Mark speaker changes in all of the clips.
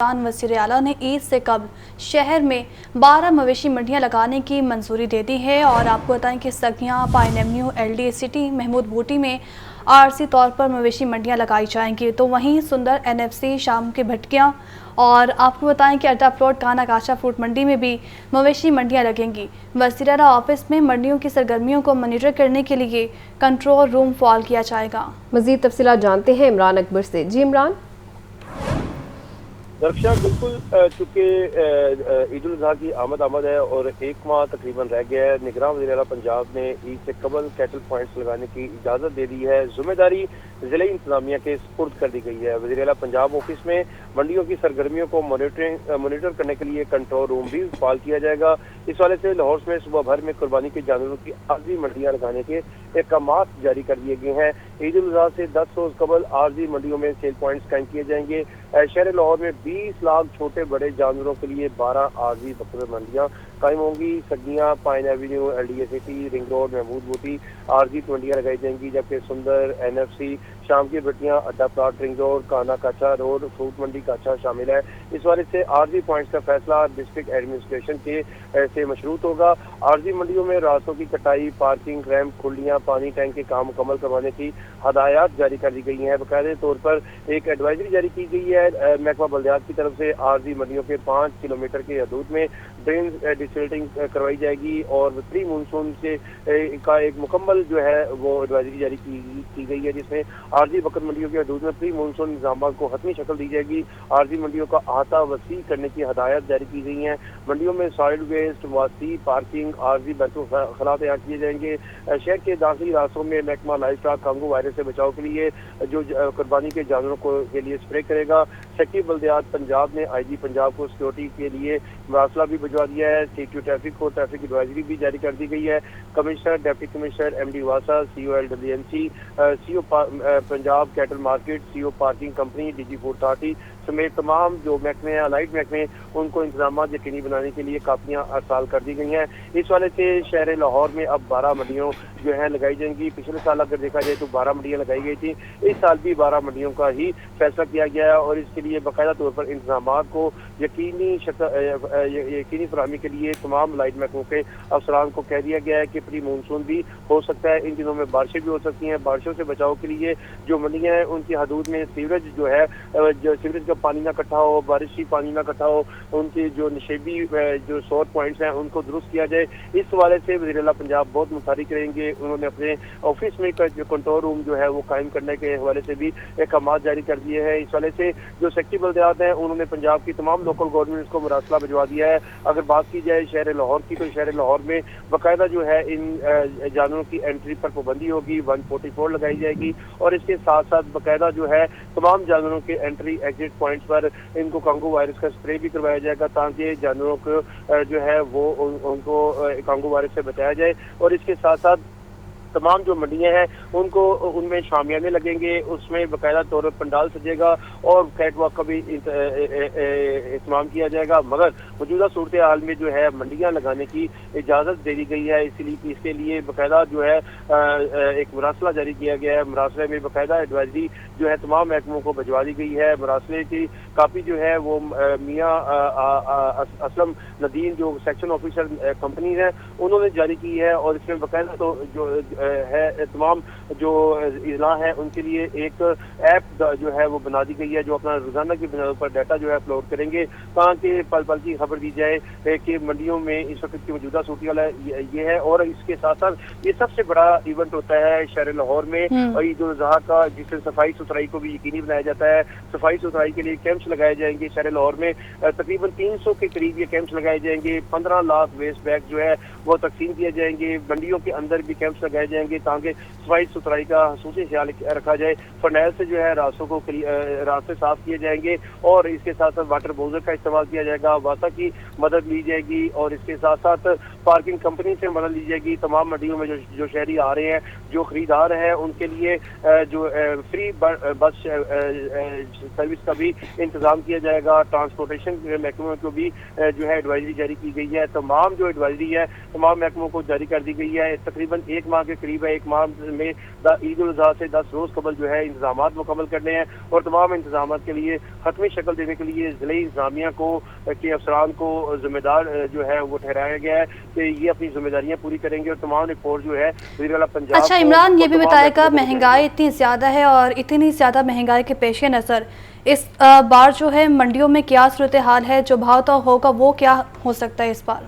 Speaker 1: वज़ीर आला ने ईद से कबल शहर में 12 मवेशी मंडियां लगाने की मंजूरी दे दी है। और आपको बताएं कि Saggian, pine avenue, LD city, Mahmood Booti में आरसी तौर पर मवेशी मंडियां लगाई जाएंगी। तो वहीं सुंदर NFC, शाम के भटकियां और आपको बताएं कि अड्डा प्लॉट काना काशा फ्रूट मंडी में भी मवेशी मंडियां लगेंगी। वज़ीर आला ऑफिस में मंडियों की सरगर्मियों को मॉनिटर करने के लिए कंट्रोल रूम फाल किया जाएगा।
Speaker 2: मज़ीद तफसीलात जानते हैं इमरान अकबर से। जी इमरान।
Speaker 3: दरख्शां बिल्कुल चूँकि ईद उल अज़हा की आमद है और एक माह तकरीबन रह गया है। निगरान वज़ीर आला पंजाब ने ईद से कबल कैटल पॉइंट्स लगाने की इजाज़त दे दी है। जिम्मेदारी ज़िले इंतजामिया के सुपुर्द कर दी गई है। वज़ीर आला पंजाब ऑफिस में मंडियों की सरगर्मियों को मॉनिटर करने के लिए कंट्रोल रूम भी फाल किया जाएगा। इस वाले से लाहौर में सुबह भर में कुर्बानी के जानवरों की आर्जी मंडियाँ लगाने के अहकामात जारी कर दिए गए हैं। ईद उल अज़हा से 10 रोज़ कबल आर्जी मंडियों में सेल पॉइंट्स कायम किए जाएंगे। शहर लाहौर में 20 लाख छोटे बड़े जानवरों के लिए 12 आर्जी बकरे मंडियाँ कायम होंगी। Saggian, pine avenue, LD city, ring road, Mahmood Booti आर्जी मंडियाँ लगाई जाएंगी। जबकि सुंदर, NFC, शाम की भट्टियाँ, अड्डा प्लॉट, रिंग रोड, काना काचा रोड, फ्रूट मंडी काचा शामिल है। इस वाले से आर्जी पॉइंट्स का फैसला डिस्ट्रिक्ट एडमिनिस्ट्रेशन के से मशरूत होगा। आर्जी मंडियों में रास्तों की कटाई, पार्किंग, रैंप, खुलियाँ, पानी टैंक के काम मुकम्मल करवाने की हदायत जारी कर दी गई हैं। बाकायदे तौर पर एक एडवाइजरी जारी की गई है महकमा बल्दियात की तरफ से। आर्जी मंडियों के 5 किलोमीटर के हदूद में ड्रेन डिसल्टिंग करवाई जाएगी और प्री मानसून से का एक मुकम्मल जो है वो एडवाइजरी जारी की गई है, जिसमें आर्जी बकर मंडियों के हदूद में प्री मानसून निज़ाम को हतमी शक्ल दी जाएगी। आर्जी मंडियों का अहाता वसी करने की हदायत जारी की गई हैं। मंडियों में सॉइल वेस्ट, वासी, पार्किंग, आर्जी बैतुल-ए-खला तैयार किए जाएंगे। शहर के दाखिली रास्तों में महकमा लाइफ स्टॉक कांगो वायरस से बचाव के लिए जो कुर्बानी के जानवरों के लिए स्प्रे करेगा। सेक्रेटरी बल्दियात पंजाब ने IG पंजाब को सिक्योरिटी के लिए मरासला भी भिजवा दिया है। CTO ट्रैफिक को ट्रैफिक एडवाइजरी भी जारी कर दी गई है। कमिश्नर, डिप्टी कमिश्नर, MD वासा, CO LWMC, CO Punjab cattle market, CO parking company, DG food authority समेत तमाम जो महकमे हैं, अलाइड महकमे, उनको इंतजाम यकीनी बनाने के लिए कापियाँ अरसाल कर दी गई हैं। इस वाले से शहर लाहौर में अब 12 मंडियों जो है लगाई जाएंगी। पिछले साल अगर देखा जाए तो 12 मंडियाँ लगाई गई थी। इस साल भी 12 मंडियों का ही फैसला किया गया है और इसके लिए बाकायदा तौर पर इंतजाम को यकीनी फरहमी के लिए तमाम लाइट महकमों के अफसरान को कह दिया गया है कि प्री मानसून भी हो सकता है। इन दिनों में बारिशें भी हो सकती हैं। बारिशों से बचाव के लिए जो मंडियाँ हैं उनकी हदूद में सीवरेज जो है, जो सीवरेज का पानी ना इकट्ठा हो, बारिशी पानी ना इकट्ठा हो, उनकी जो नशेबी जो सोर पॉइंट्स हैं उनको दुरुस्त किया जाए। इस हवाले से वज़ीर आला पंजाब बहुत मुतारिक रहेंगे। उन्होंने अपने ऑफिस में जो कंट्रोल रूम जो है वो कायम करने के हवाले से भी अहकामात जारी कर दिए हैं। इस वाले से जो सेक्रेटरी बल्दियात हैं उन्होंने पंजाब की तमाम लोकल गवर्नमेंट्स को मरासला भिजवा दिया है। अगर बात की जाए शहर लाहौर की, तो शहर लाहौर में बाकायदा जो है इन जानवरों की एंट्री पर पाबंदी होगी। 144 लगाई जाएगी और इसके साथ साथ बाकायदा जो है तमाम जानवरों के एंट्री एग्जिट पॉइंट्स पर इनको कांगो वायरस का स्प्रे भी करवाया जाएगा ताकि जानवरों को जो है वो उनको कांगो वायरस से बचाया जाए। और इसके साथ साथ तमाम जो मंडियां हैं उनको उनमें शामियाने लगेंगे, उसमें बाकायदा तौर पर पंडाल सजेगा और कैट वॉक का भी इस्तेमाल किया जाएगा। मगर मौजूदा सूरत हाल में जो है मंडियां लगाने की इजाज़त दे दी गई है, इसलिए इसके लिए बाकायदा जो है एक मरासला जारी किया गया है। मरासले में बाकायदा एडवाइजरी जो है तमाम महकमों को भिजवा दी गई है। मरासले की कापी जो है वो मियाँ असलम नदीन जो सेक्शन ऑफिसर कंपनी है उन्होंने जारी की है और इसमें बाकायदा तो जो है तमाम जो इजला है उनके लिए एक ऐप जो है वो बना दी गई है जो अपना रोजाना की बुनियाद पर डाटा जो है अपलोड करेंगे ताकि पल पल की खबर दी जाए कि मंडियों में इस वक्त की मौजूदा सूरत ये है। और इसके साथ साथ ये सबसे बड़ा इवेंट होता है शहर लाहौर में ईद उल अज़हा का, जिससे सफाई सुथराई को भी यकीनी बनाया जाता है। सफाई सुथराई के लिए कैंप्स लगाए जाएंगे। शहर लाहौर में तकरीबन 300 के करीब ये कैंप्स लगाए जाएंगे। 15 लाख वेस्ट बैग जो है वो तकसीम किए जाएंगे। मंडियों के अंदर भी कैंप्स लगाए जाएंगे ताकि सफाई सुथराई का खसूसी ख्याल रखा जाए। फर्नैल से जो है रास्ते साफ किए जाएंगे और इसके साथ साथ वाटर बोजर का इस्तेमाल किया जाएगा। वासा की मदद ली जाएगी और इसके साथ साथ पार्किंग कंपनी से मदद ली जाएगी। तमाम मंडियों में जो शहरी आ रहे हैं, जो खरीदार हैं, उनके लिए जो फ्री बस सर्विस का भी इंतजाम किया जाएगा। ट्रांसपोर्टेशन महकमों को भी जो है एडवाइजरी जारी की गई है। तमाम जो एडवाइजरी है तमाम महकमों को जारी कर दी गई है। तकरीबन एक माह के قریب ہے, ایک ماہ میں عید الاضحیٰ سے 10 روز قبل جو ہے انتظامات مکمل کرنے ہیں, اور تمام انتظامات کے لیے حتمی شکل دینے کے لیے ضلعی انتظامیہ کے افسران کو ذمہ دار جو ہے وہ ٹھہرایا گیا ہے کہ یہ اپنی ذمہ داریاں پوری کریں گے, اور تمام رپورٹ جو ہے وزیر اعلیٰ پنجاب.
Speaker 1: اچھا عمران, یہ بھی بتائے گا مہنگائی اتنی زیادہ ہے, اور اتنی زیادہ مہنگائی کے پیش نظر اس بار جو ہے منڈیوں میں کیا صورتحال ہے, جو بھاؤ تو ہوگا وہ کیا ہو سکتا ہے اس بار؟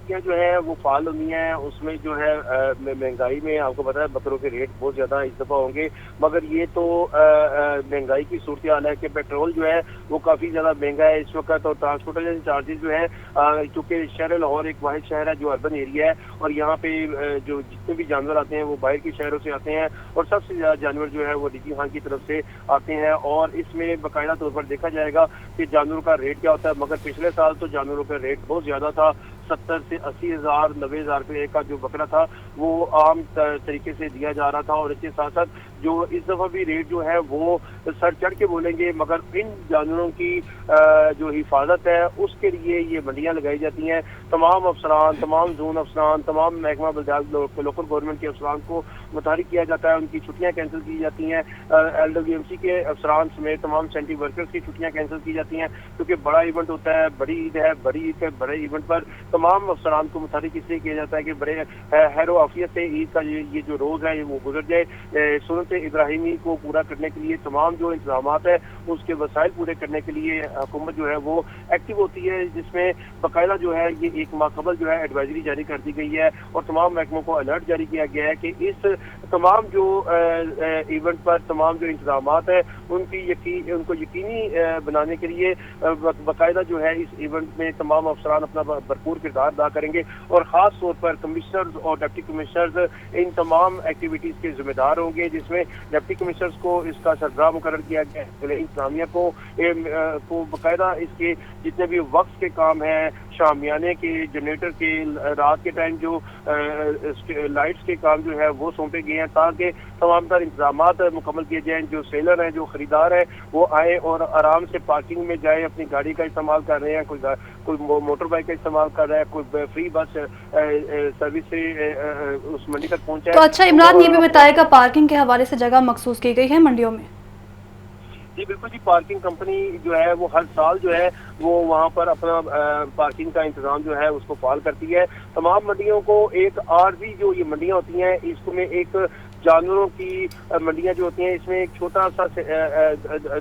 Speaker 3: جو ہے وہ فعال ہوئی ہیں, اس میں جو ہے مہنگائی میں آپ کو پتا ہے بکروں کے ریٹ بہت زیادہ اس دفعہ ہوں گے, مگر یہ تو مہنگائی کی صورتحال ہے کہ پیٹرول جو ہے وہ کافی زیادہ مہنگا ہے اس وقت, اور ٹرانسپورٹیشن چارجز جو ہے چونکہ شہر لاہور ایک واحد شہر ہے جو اربن ایریا ہے, اور یہاں پہ جو جتنے بھی جانور آتے ہیں وہ باہر کے شہروں سے آتے ہیں, اور سب سے زیادہ جانور جو ہے وہ ڈی خان کی طرف سے آتے ہیں, اور اس میں باقاعدہ طور پر دیکھا جائے گا کہ جانوروں کا ریٹ کیا ہوتا ہے. مگر پچھلے سال تو جانوروں کا ریٹ بہت زیادہ تھا, 70 سے 80,000 90,000 روپے کا جو بکرا تھا وہ عام طریقے سے دیا جا رہا تھا, اور اس کے ساتھ ساتھ جو اس دفعہ بھی ریٹ جو ہے وہ سر چڑھ کے بولیں گے, مگر ان جانوروں کی جو حفاظت ہے اس کے لیے یہ منڈیاں لگائی جاتی ہیں. تمام افسران, تمام زون افسران, تمام محکمہ بلدیات لوکل گورنمنٹ کے افسران کو متحرک کیا جاتا ہے, ان کی چھٹیاں کینسل کی جاتی ہیں, LWMC کے افسران سمیت تمام سینٹری ورکرز کی چھٹیاں کینسل کی جاتی ہیں, کیونکہ بڑا ایونٹ ہوتا ہے, بڑی عید ہے, بڑی عید کے بڑے ایونٹ پر تمام افسران کو متحرک اس لیے کیا جاتا ہے کہ بڑے خیر و عافیت سے عید کا یہ جو روز ہے وہ گزر جائے. سنت ابراہیمی کو پورا کرنے کے لیے تمام جو انتظامات ہیں اس کے وسائل پورے کرنے کے لیے حکومت جو ہے وہ ایکٹیو ہوتی ہے, جس میں باقاعدہ جو ہے یہ ایک ماہ قبل جو ہے ایڈوائزری جاری کر دی گئی ہے, اور تمام محکموں کو الرٹ جاری کیا گیا ہے کہ اس تمام جو ایونٹ پر تمام جو انتظامات ہیں ان کو یقینی بنانے کے لیے باقاعدہ جو ہے اس ایونٹ میں تمام افسران اپنا بھرپور کردار ادا کریں گے, اور خاص طور پر کمشنرز اور ڈپٹی کمشنرز ان تمام ایکٹیویٹیز کے ذمہ دار ہوں گے, جس میں ڈپٹی کمشنرز کو اس کا سربراہ مقرر کیا گیا ہے. ضلعی انتظامیہ کو باقاعدہ اس کے جتنے بھی وقت کے کام ہیں, شامیانے کے, جنریٹر کے, رات کے ٹائم جو لائٹس کے کام جو ہے وہ سونپے گئے ہیں, تاکہ تمام تر انتظامات مکمل کیے جائیں. جو سیلر ہیں, جو خریدار ہیں, وہ آئیں اور آرام سے پارکنگ میں جائیں, اپنی گاڑی کا استعمال کر رہے ہیں, کوئی موٹر بائک کا استعمال کر رہا ہے, کوئی فری بس سروس سے اس منڈی تک پہنچا ہے.
Speaker 1: تو اچھا عمران, یہ بھی بتائے گا پارکنگ کے حوالے سے جگہ مخصوص کی گئی ہے منڈیوں میں؟
Speaker 3: جی بالکل جی, پارکنگ کمپنی جو ہے وہ ہر سال جو ہے وہ وہاں پر اپنا پارکنگ کا انتظام جو ہے اس کو فعال کرتی ہے. تمام منڈیوں کو ایک عارضی جو یہ منڈیاں ہوتی ہیں اس میں ایک جانوروں کی منڈیاں جو ہوتی ہیں, اس میں ایک چھوٹا سا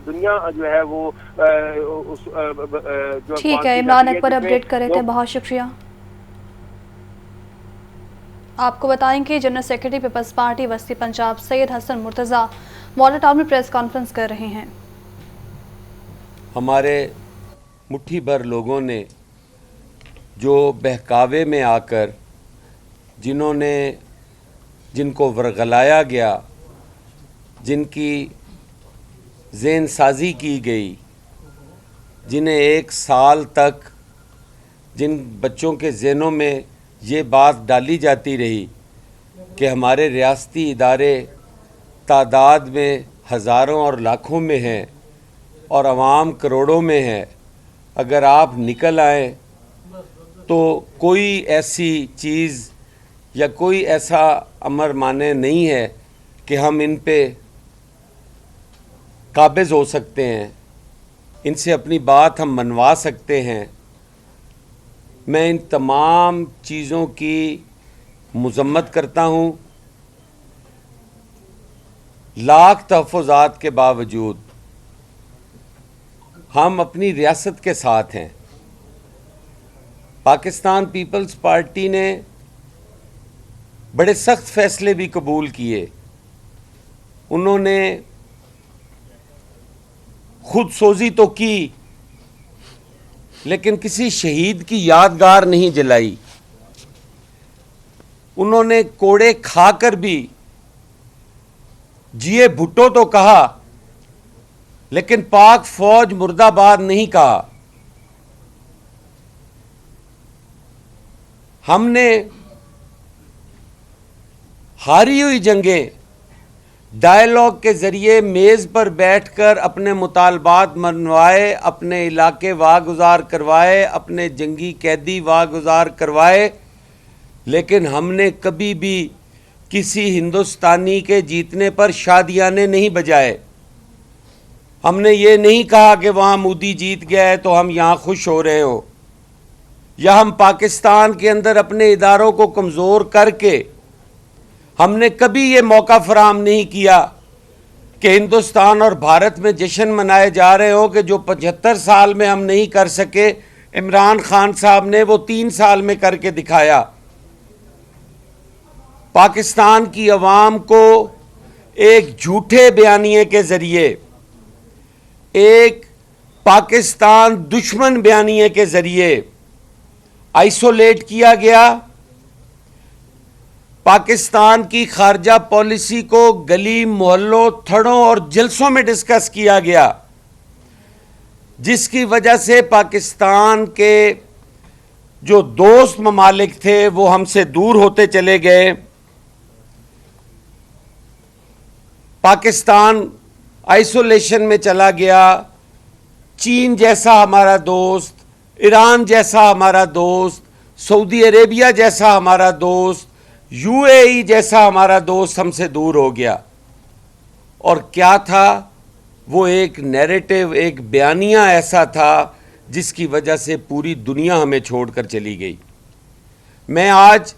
Speaker 3: دنیا جو ہے وہ
Speaker 1: ٹھیک ہے عمران اکبر اپڈیٹ کرے تھے, بہت شکریہ. آپ کو بتائیں کہ جنرل سیکرٹری پیپلز پارٹی وسطی پنجاب سید حسن مرتضیٰ والا ٹاؤن میں پریس کانفرنس کر رہے ہیں.
Speaker 4: ہمارے مٹھی بھر لوگوں نے جو بہکاوے میں آ کر جن کو ورغلایا گیا, جن کی ذہن سازی کی گئی, جنہیں 1 سال تک جن بچوں کے ذہنوں میں یہ بات ڈالی جاتی رہی کہ ہمارے ریاستی ادارے تعداد میں ہزاروں اور لاکھوں میں ہیں اور عوام کروڑوں میں ہے, اگر آپ نکل آئیں تو کوئی ایسی چیز یا کوئی ایسا امر مانے نہیں ہے کہ ہم ان پہ قابض ہو سکتے ہیں, ان سے اپنی بات ہم منوا سکتے ہیں. میں ان تمام چیزوں کی مذمت کرتا ہوں. لاکھ تحفظات کے باوجود ہم اپنی ریاست کے ساتھ ہیں. پاکستان پیپلز پارٹی نے بڑے سخت فیصلے بھی قبول کیے. انہوں نے خود سوزی تو کی لیکن کسی شہید کی یادگار نہیں جلائی. انہوں نے کوڑے کھا کر بھی جیے بھٹو تو کہا لیکن پاک فوج مرد آباد نہیں کہا. ہم نے ہاری ہوئی جنگیں ڈائیلاگ کے ذریعے میز پر بیٹھ کر اپنے مطالبات منوائے, اپنے علاقے واگزار کروائے, اپنے جنگی قیدی واگزار کروائے, لیکن ہم نے کبھی بھی کسی ہندوستانی کے جیتنے پر شادیانے نہیں بجائے. ہم نے یہ نہیں کہا کہ وہاں مودی جیت گیا ہے تو ہم یہاں خوش ہو رہے ہو، یا ہم پاکستان کے اندر اپنے اداروں کو کمزور کر کے ہم نے کبھی یہ موقع فراہم نہیں کیا کہ ہندوستان اور بھارت میں جشن منائے جا رہے ہو کہ جو 75 سال میں ہم نہیں کر سکے، عمران خان صاحب نے وہ 3 سال میں کر کے دکھایا. پاکستان کی عوام کو ایک جھوٹے بیانیے کے ذریعے، ایک پاکستان دشمن بیانیے کے ذریعے آئسولیٹ کیا گیا. پاکستان کی خارجہ پالیسی کو گلی محلوں تھڑوں اور جلسوں میں ڈسکس کیا گیا، جس کی وجہ سے پاکستان کے جو دوست ممالک تھے وہ ہم سے دور ہوتے چلے گئے. پاکستان آئسولیشن میں چلا گیا. چین جیسا ہمارا دوست، ایران جیسا ہمارا دوست، سعودی عربیہ جیسا ہمارا دوست، یو اے ای جیسا ہمارا دوست ہم سے دور ہو گیا. اور کیا تھا وہ؟ ایک نیریٹو، ایک بیانیہ ایسا تھا جس کی وجہ سے پوری دنیا ہمیں چھوڑ کر چلی گئی. میں آج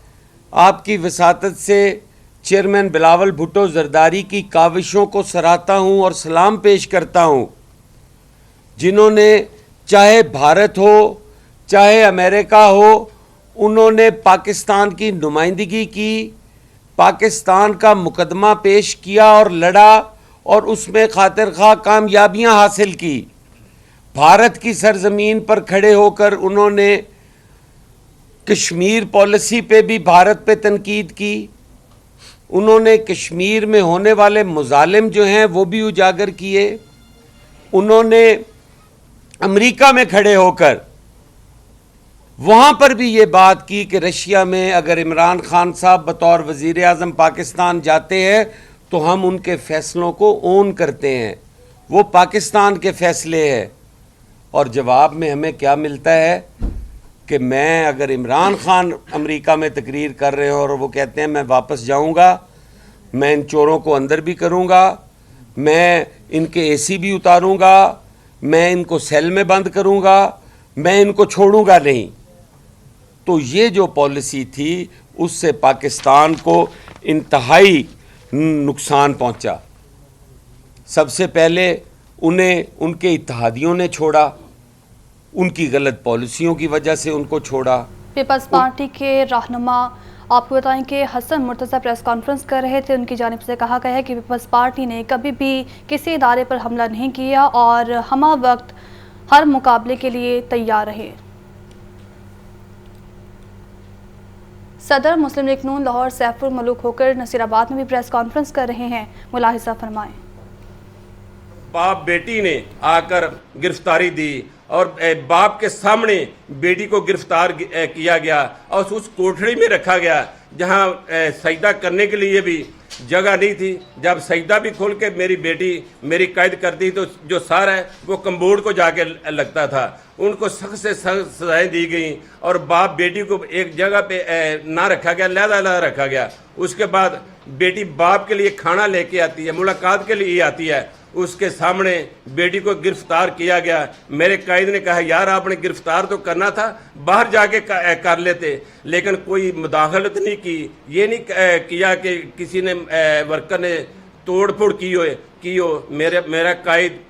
Speaker 4: آپ کی وساطت سے چیئرمین بلاول بھٹو زرداری کی کاوشوں کو سراہتا ہوں اور سلام پیش کرتا ہوں، جنہوں نے چاہے بھارت ہو چاہے امریکہ ہو، انہوں نے پاکستان کی نمائندگی کی، پاکستان کا مقدمہ پیش کیا اور لڑا، اور اس میں خاطر خواہ کامیابیاں حاصل کی. بھارت کی سرزمین پر کھڑے ہو کر انہوں نے کشمیر پالیسی پہ بھی بھارت پہ تنقید کی. انہوں نے کشمیر میں ہونے والے مظالم جو ہیں وہ بھی اجاگر کیے. انہوں نے امریکہ میں کھڑے ہو کر وہاں پر بھی یہ بات کی کہ رشیا میں اگر عمران خان صاحب بطور وزیر اعظم پاکستان جاتے ہیں تو ہم ان کے فیصلوں کو اون کرتے ہیں، وہ پاکستان کے فیصلے ہیں. اور جواب میں ہمیں کیا ملتا ہے کہ میں اگر عمران خان امریکہ میں تقریر کر رہے ہوں اور وہ کہتے ہیں میں واپس جاؤں گا، میں ان چوروں کو اندر بھی کروں گا، میں ان کے اے سی بھی اتاروں گا، میں ان کو سیل میں بند کروں گا، میں ان کو چھوڑوں گا نہیں. تو یہ جو پالیسی تھی اس سے پاکستان کو انتہائی نقصان پہنچا. سب سے پہلے انہیں ان کے اتحادیوں نے چھوڑا، ان کی غلط پالیسیوں کی وجہ سے ان کو چھوڑا.
Speaker 1: پیپلز پارٹی کے رہنما آپ کو بتائیں کہ حسن مرتضیٰ پریس کانفرنس کر رہے تھے. ان کی جانب سے کہا گیا ہے کہ پیپلز پارٹی نے کبھی بھی کسی ادارے پر حملہ نہیں کیا اور ہمہ وقت ہر مقابلے کے لیے تیار رہے. صدر مسلم لیگ نون لاہور سیف الملوک ہو کر نصیر آباد میں بھی پریس کانفرنس کر رہے ہیں. ملاحظہ فرمائیں.
Speaker 5: باپ بیٹی نے آ کر گرفتاری دی اور باپ کے سامنے بیٹی کو گرفتار کیا گیا اور اس کوٹھڑی میں رکھا گیا جہاں سجدہ کرنے کے لیے بھی جگہ نہیں تھی. جب سجدہ بھی کھول کے میری بیٹی میری قید کرتی تو جو سر ہے وہ کمبوڑ کو جا کے لگتا تھا. ان کو سخت سے سخت سزائیں دی گئیں اور باپ بیٹی کو ایک جگہ پہ نہ رکھا گیا، علیحدہ رکھا گیا. اس کے بعد بیٹی باپ کے لیے کھانا لے کے آتی ہے، ملاقات کے لیے آتی ہے، اس کے سامنے بیٹی کو گرفتار کیا گیا. میرے قائد نے کہا یار آپ نے گرفتار تو کرنا تھا، باہر جا کے کر لیتے، لیکن کوئی مداخلت نہیں کی. یہ نہیں کیا کہ کسی نے ورکر نے توڑ پھوڑ کی ہو. میرا قائد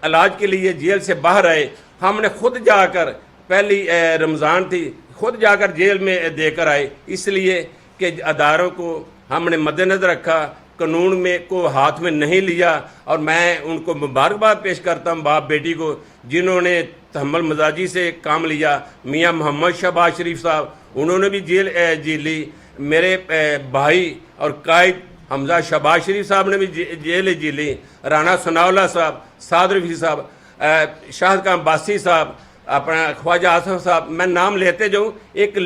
Speaker 5: علاج کے لیے جیل سے باہر آئے. ہم نے خود جا کر، پہلی رمضان تھی، خود جا کر جیل میں دے کر آئے، اس لیے کہ اداروں کو ہم نے مد نظر رکھا، قانون میں کو ہاتھ میں نہیں لیا. اور میں ان کو مبارکباد پیش کرتا ہوں باپ بیٹی کو جنہوں نے تحمل مزاجی سے کام لیا. میاں محمد شہباز شریف صاحب انہوں نے بھی جیل جی لی. میرے بھائی اور قائد حمزہ شہباز شریف صاحب نے بھی جیل جی لی. رانا ثناء اللہ صاحب، سعد رفیع صاحب، شاہد خان باسی صاحب، اپنا خواجہ آصف صاحب، میں نام لیتے جاؤں، ایک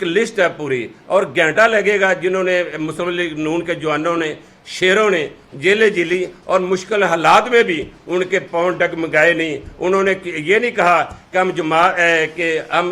Speaker 5: لسٹ ہے پوری، اور گھنٹہ لگے گا جنہوں نے مسلم لیگ نون کے جوانوں نے शेरों ने जेलें झेली और मुश्किल हालात में भी उनके पाँव डगमगाए नहीं। उन्होंने ये नहीं कहा कि हम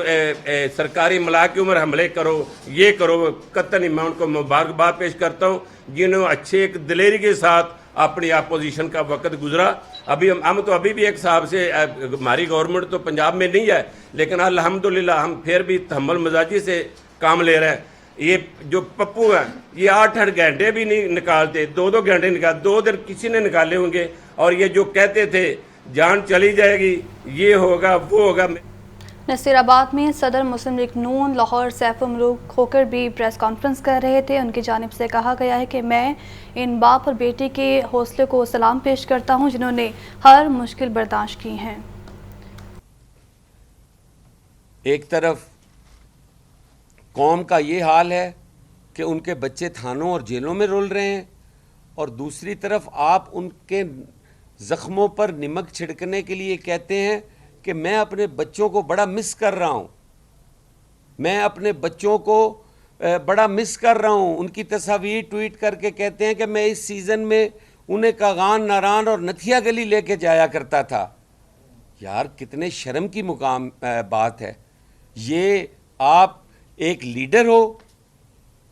Speaker 5: सरकारी मलाक की उम्र हमले करो, ये करो, कतई नहीं। मैं उनको मुबारकबाद पेश करता हूँ जिन्होंने अच्छे एक दिलेरी के साथ अपनी अपोजिशन का वक्त गुजरा। अभी हम तो अभी भी एक साहब से, हमारी गवर्नमेंट तो पंजाब में नहीं है, लेकिन अल्हम्दुलिल्लाह हम फिर भी तहम्मुल मजाजी से काम ले रहे हैं। ये जो पप्पू हैं ये 8-8 घंटे भी नहीं निकालते, 2-2 घंटे निकाल, 2 दिन किसी ने निकाले होंगे। और ये जो कहते थे जान चली जाएगी, ये होगा वो होगा।
Speaker 1: नसीराबाद में सदर मुस्लिम लीग नून लाहौर सैफुल मुल्क खोकर भी प्रेस कॉन्फ्रेंस कर रहे थे। उनकी जानिब से कहा गया है कि मैं इन बाप और बेटी के हौसले को सलाम पेश करता हूं जिन्होंने हर मुश्किल बर्दाश्त की हैं।
Speaker 4: एक तरफ कौम का ये हाल है कि उनके बच्चे थानों और जेलों में रुल रहे हैं, और दूसरी तरफ आप उनके ज़ख्मों पर नमक छिड़कने के लिए कहते हैं कि मैं अपने बच्चों को बड़ा मिस कर रहा हूँ, मैं अपने बच्चों को बड़ा मिस कर रहा हूँ। उनकी तस्वीर ट्वीट करके कहते हैं कि मैं इस सीज़न में उन्हें कागान, नारान और नथिया गली लेके जाया करता था। यार कितने शर्म की मुकाम बात है ये। आप एक लीडर हो,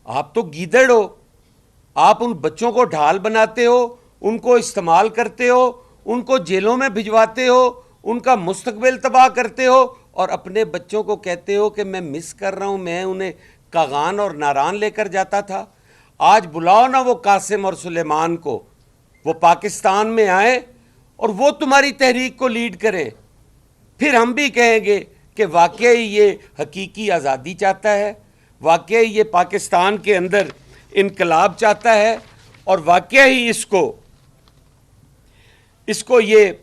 Speaker 4: आप तो गीदड़ हो। आप उन बच्चों को ढाल बनाते हो, उनको इस्तेमाल करते हो, उनको जेलों में भिजवाते हो, उनका मुस्तकबिल तबाह करते हो, और अपने बच्चों को कहते हो कि मैं मिस कर रहा हूँ, मैं उन्हें कागान और नारान लेकर जाता था। आज बुलाओ ना वो कासिम और सुलेमान को, वो पाकिस्तान में आए और वो तुम्हारी तहरीक को लीड करें। फिर हम भी कहेंगे कि वाकई ये हकीकी आज़ादी चाहता है, वाकई ये पाकिस्तान के अंदर इनकलाब चाहता है, और वाकई इसको ये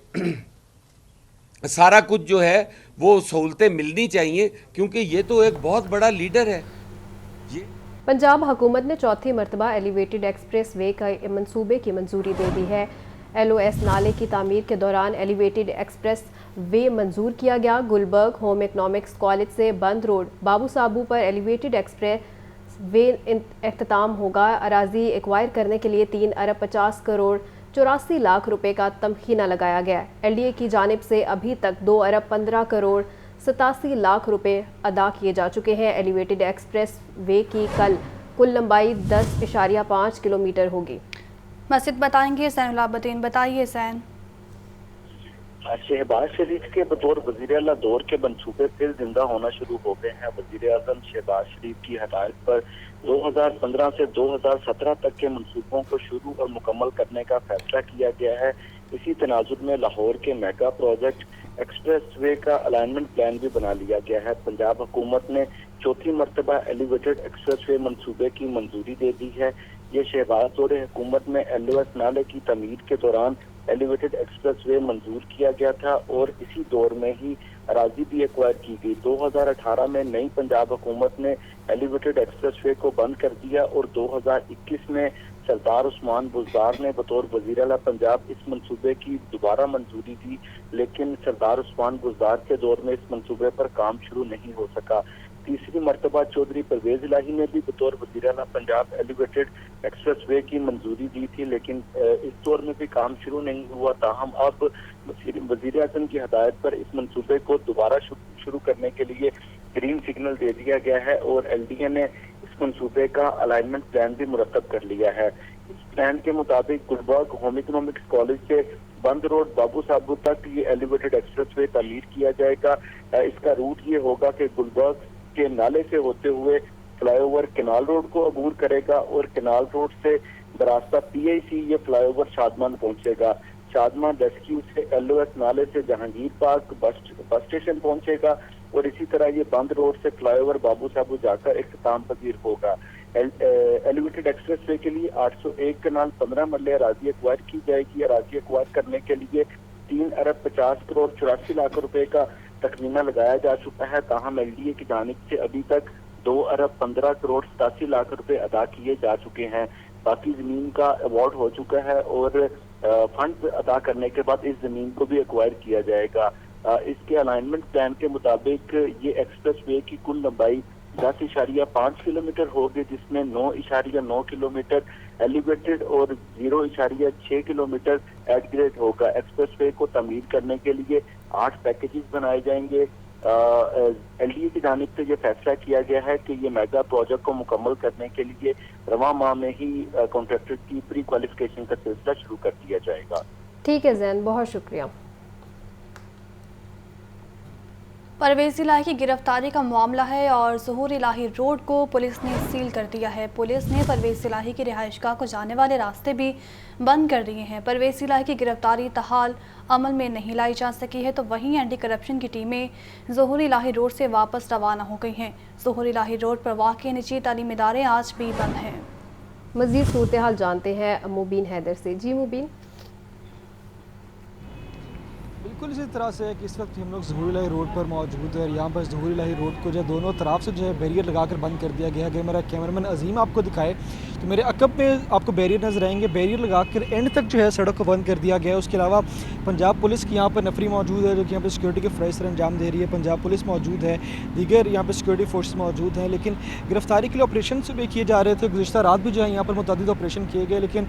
Speaker 4: सारा कुछ जो है वो सहूलतें मिलनी चाहिए, क्योंकि ये तो एक बहुत बड़ा लीडर है। ये
Speaker 2: पंजाब हुकूमत ने चौथी मरतबा एलिवेटेड एक्सप्रेस वे का मंसूबे की मंजूरी दे दी है। LOS नाले की तामीर के दौरान एलिवेटेड एक्सप्रेस वे मंजूर किया गया। गुलबर्ग होम इकनॉमिक्स कॉलेज से बंद रोड बाबू साबू पर एलिवेटेड एक्सप्रेस वे इख्तिताम होगा। अराजी एक्वायर करने के लिए 3 अरब 50 करोड़ 84 लाख रुपए का तमखीना लगाया गया। LDA की जानिब से अभी तक 2 अरब 15 करोड़ 87 लाख रुपए अदा किए जा चुके हैं। एलिवेटेड एक्सप्रेस वे की कुल लंबाई 10.5 किलोमीटर होगी।
Speaker 1: मस्जिद बताएंगे सैन उलाबद्दीन। बताइए सैन।
Speaker 6: शहबाज शरीफ के बतौर वज़ीर आला दौर के मंसूबे फिर जिंदा होना शुरू हो गए हैं। वज़ीर आज़म शहबाज शरीफ की हदायत पर 2015 से 2017 तक के मंसूबों को शुरू और मुकम्मल करने का फैसला किया गया है। इसी तनाजुर में लाहौर के मेगा प्रोजेक्ट एक्सप्रेस वे का अलाइनमेंट प्लान भी बना लिया गया है। पंजाब हुकूमत ने चौथी मरतबा एलिवेटेड एक्सप्रेस वे मंसूबे की मंजूरी दे दी है। ये शहबाज दौरे हुकूमत में LOS नाले की तमीर के दौरान एलिवेटेड एक्सप्रेस वे मंजूर किया गया था, और इसी दौर में ही अराजी भी एक्वायर की गई। 2018 में नई पंजाब हुकूमत ने एलिवेटेड एक्सप्रेस वे को बंद कर दिया, और 2021 में सरदार उस्मान बुज़दार ने बतौर वज़ीर आला पंजाब इस मंसूबे की दोबारा मंजूरी दी, लेकिन सरदार उस्मान बुज़दार के दौर में इस मंसूबे पर काम शुरू नहीं हो सका। तीसरी मरतबा चौधरी परवेज इलाही ने भी बतौर वज़ीर आला पंजाब एलिवेटेड एक्सप्रेस वे की मंजूरी दी थी, लेकिन इस दौर में भी काम शुरू नहीं हुआ। ताहम अब वज़ीर आज़म की हदायत पर इस मंसूबे को दोबारा शुरू करने के लिए ग्रीन सिग्नल दे दिया गया है, और LDA ने इस मंसूबे का अलाइनमेंट प्लान भी मुरतब कर लिया है। इस प्लान के मुताबिक गुलबर्ग होम इकनॉमिक्स कॉलेज से बंद रोड बाबू साबू तक ये एलिवेटेड एक्सप्रेस वे तामीर किया जाएगा। इसका रूट ये होगा कि गुलबर्ग के नाले से होते हुए फ्लाईओवर केनाल रोड को अबूर करेगा, और केनाल रोड से बरास्ता PIC ये फ्लाईओवर शादमान पहुंचेगा। शादमान रेस्क्यू से LOS नाले से जहांगीर पार्क बस स्टेशन पहुंचेगा, और इसी तरह ये बंद रोड से फ्लाईओवर बाबू साबू जाकर इख्तिताम पजीर होगा। एलिवेटेड एक्सप्रेस वे के लिए 801 कनाल 15 मरले अराजी एक्वायर की जाएगी। अराजी एक्वायर करने के लिए 3 अरब 50 करोड़ 84 लाख रुपए का तखमीना लगाया जा चुका है। ताहम LDA की जानिब से अभी तक 2 अरब 15 करोड़ 87 लाख रुपए अदा किए जा चुके हैं। बाकी जमीन का अवार्ड हो चुका है, और फंड अदा करने के बाद इस जमीन को भी एक्वायर किया जाएगा। इसके अलाइनमेंट प्लान के मुताबिक ये एक्सप्रेस वे की कुल लंबाई 10.5 किलोमीटर होगी, जिसमें 9.9 किलोमीटर एलिवेटेड और 0.6 किलोमीटर एट ग्रेड होगा। एक्सप्रेस वे को तमीर करने के लिए 8 पैकेजेस बनाए जाएंगे। एलडीए की जानिब से ये फैसला किया गया है कि ये मेगा प्रोजेक्ट को मुकम्मल करने के लिए रवां माह में ही कॉन्ट्रैक्टर की प्री क्वालिफिकेशन का सिलसिला शुरू कर दिया जाएगा।
Speaker 2: ठीक है ज़ैन, बहुत शुक्रिया।
Speaker 1: परवेज़ इलाही की गिरफ्तारी का मामला है और ज़हूर इलाही रोड को पुलिस ने सील कर दिया है। पुलिस ने परवेज़ इलाही की रिहाइशगाह को जाने वाले रास्ते भी बंद कर दिए हैं। परवेज़ इलाही की गिरफ्तारी तहाल अमल में नहीं लाई जा सकी है, तो वहीं एंटी करप्शन की टीमें ज़हूर इलाही रोड से वापस रवाना हो गई हैं। ज़हूर इलाही रोड पर वाक़ई निजी तालीमी इदारे आज भी बंद हैं।
Speaker 2: मज़ीद सूरत हाल जानते हैं मुबीन हैदर से। जी मुबीन।
Speaker 7: बिल्कुल इसी तरह से है कि इस वक्त हम लोग ज़हूर इलाही रोड पर मौजूद है और यहाँ पर ज़हूर इलाही रोड को जो दोनों तरफ से जो है बैरियर लगाकर बंद कर दिया गया है। अगर मेरा कैमरामैन अजीम आपको दिखाए तो मेरे अकब में आपको बैरियर नजर आएंगे। बैरियर लगाकर एंड तक जो है सड़क को बंद कर दिया गया है। उसके अलावा पंजाब पुलिस की यहाँ पर नफरी मौजूद है जो कि यहाँ पर सिक्योरिटी के फ़राइज़ सर अंजाम दे रही है। पंजाब पुलिस मौजूद है, दीगर यहाँ पर सिक्योरिटी फोर्स मौजूद हैं। लेकिन गिरफ्तारी के लिए ऑपरेशन भी किए जा रहे थे। गुज़िश्ता रात भी जो है यहाँ पर मुतअद्दिद ऑपरेशन किए गए, लेकिन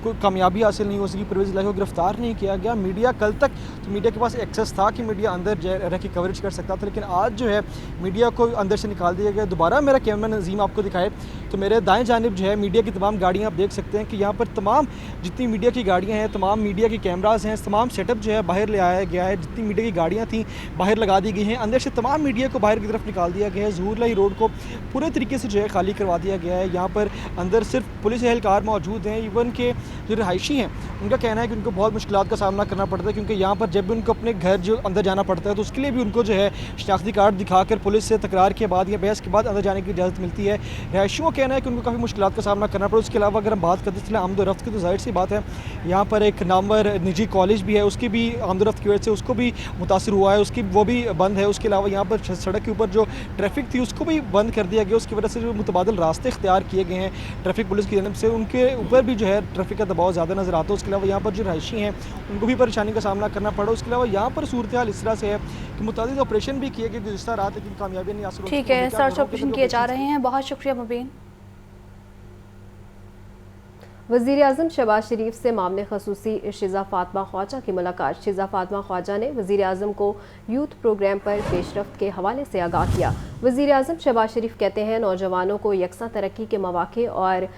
Speaker 7: कोई कामयाबी हासिल नहीं हो सकी। परवेज़ इलाही को गिरफ्तार नहीं किया गया। मीडिया कल तक तो मीडिया के पास एक्सेस था कि मीडिया अंदर रह के कवरेज कर सकता था, लेकिन आज जो है मीडिया को अंदर से निकाल दिया गया। दोबारा मेरा कैमरामैन नज़ीम आपको दिखाए तो मेरे दाएं जानिब जो है मीडिया की तमाम गाड़ियां आप देख सकते हैं कि यहाँ पर तमाम जितनी मीडिया की गाड़ियां हैं, तमाम मीडिया के कैमराज हैं, तमाम सेटअप जो है बाहर ले आया गया है। जितनी मीडिया की गाड़ियां थी बाहर लगा दी गई हैं। अंदर से तमाम मीडिया को बाहर की तरफ निकाल दिया गया है। ज़हूर इलाही रोड को पूरे तरीके से जो है खाली करवा दिया गया है। यहाँ पर अंदर सिर्फ पुलिस एहलकार मौजूद हैं। इवन के जो रिहायशी हैं उनका कहना है कि उनको बहुत मुश्किलात का सामना करना पड़ता है, क्योंकि यहाँ पर जब भी उनको अपने घर जो अंदर जाना पड़ता है तो उसके लिए भी उनको जो है शनाख्ती कार्ड दिखाकर पुलिस से तकरार के बाद या बहस के बाद अंदर जाने की इजाज़त मिलती है। रिहायशियों का कहना है कि उनको काफ़ी मुश्किलात का सामना करना पड़ा। उसके अलावा अगर हम बात करते चले आमदोरफ्त की तो जाहिर सी बात है यहाँ पर एक नामवर निजी कॉलेज भी है, उसकी भी आमदोरफ्त की वजह से उसको भी मुतासर हुआ है, उसकी वो भी बंद है। उसके अलावा यहाँ पर सड़क के ऊपर जो ट्रैफिक थी उसको भी बंद कर दिया गया। उसकी वजह से जो मुतबादल रास्ते इख्तियार किए गए हैं ट्रैफिक पुलिस की जानब से, उनके ऊपर भी जो है ट्रैफिक का दबाव ज़्यादा नज़र आता है। उसके अलावा यहाँ पर जो रहायशी हैं उनको भी परेशानी का सामना करना पड़ा। उसके अलावा यहाँ पर सूरत हाल इस तरह से है कि मुतअद्दिद ऑपरेशन भी किए गए गुज़िश्ता रात, लेकिन कामयाबी नहीं हासिल हुई।
Speaker 1: ठीक है, सर्च ऑपरेशन किए जा रहे हैं। बहुत शुक्रिया मुबीन।
Speaker 2: वज़ीर आज़म शहबाज शरीफ से मामले ख़ुसूसी शिज़ा फ़ातिमा ख्वाजा की मुलाकात। शिज़ा फ़ातिमा ख्वाजा ने वज़ीर आज़म को यूथ प्रोग्राम पर पेशरफ्त के हवाले से आगाह किया। वज़ीर आज़म शहबाज शरीफ कहते हैं नौजवानों को यकसा तरक्की के मौक़े और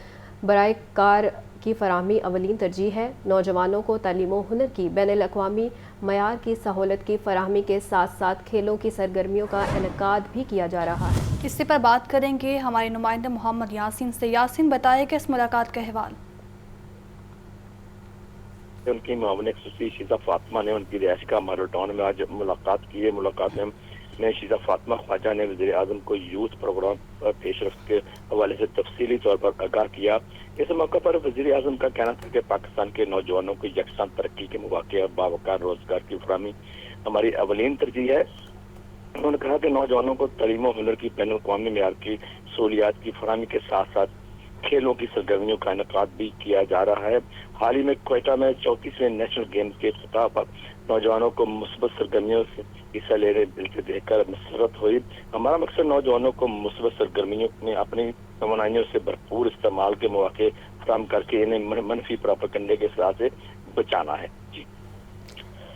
Speaker 2: बराए कार की फराहमी अवलीन तरजीह है। नौजवानों को तालीम व हुनर की बैनुल-अक़वामी मयार की सहूलत की फराहमी के साथ साथ खेलों की सरगर्मियों का इनेकाद भी किया जा रहा है।
Speaker 1: इसी पर बात करेंगे हमारे नुमाइंदे मोहम्मद यासीन से। यासीन, बताए कि इस मुलाकात का अहवाल।
Speaker 6: उनकी मामले खसूसी शिज़ा फातिमा ने उनकी रिहाइश का माडल टाउन में आज मुलाकात की है। मुलाकात में शिज़ा फातिमा ख्वाजा ने वज़ीर आज़म को यूथ प्रोग्राम पर पेशरफ्त के हवाले से तफसीली तौर पर आगाह किया। इस मौके पर वज़ीर आज़म का कहना था कि पाकिस्तान के नौजवानों को यकसा तरक्की के मौके और बावकार रोजगार की फराहमी हमारी अवलीन तरजीह है। उन्होंने कहा कि नौजवानों को तालीम व हुनर की बैनुल-अक़वामी मयार की सहूलियात की फराहमी के साथ साथ खेलों की सरगर्मियों का इनेकाद भी किया जा रहा है। हाल ही में क्वेटा में 34वें नेशनल गेम्स के इफ्तिताह पर नौजवानों को मुस्बत सरगर्मियों से हिस्सा लेने मिलते देखकर मसरत हुई। हमारा मकसद नौजवानों को मुस्बत सरगर्मियों में अपनी तमन्नाइयों से भरपूर इस्तेमाल के मौके फराहम करके इन्हें मनफी प्रोपेगेंडे के सलाह से बचाना है। जी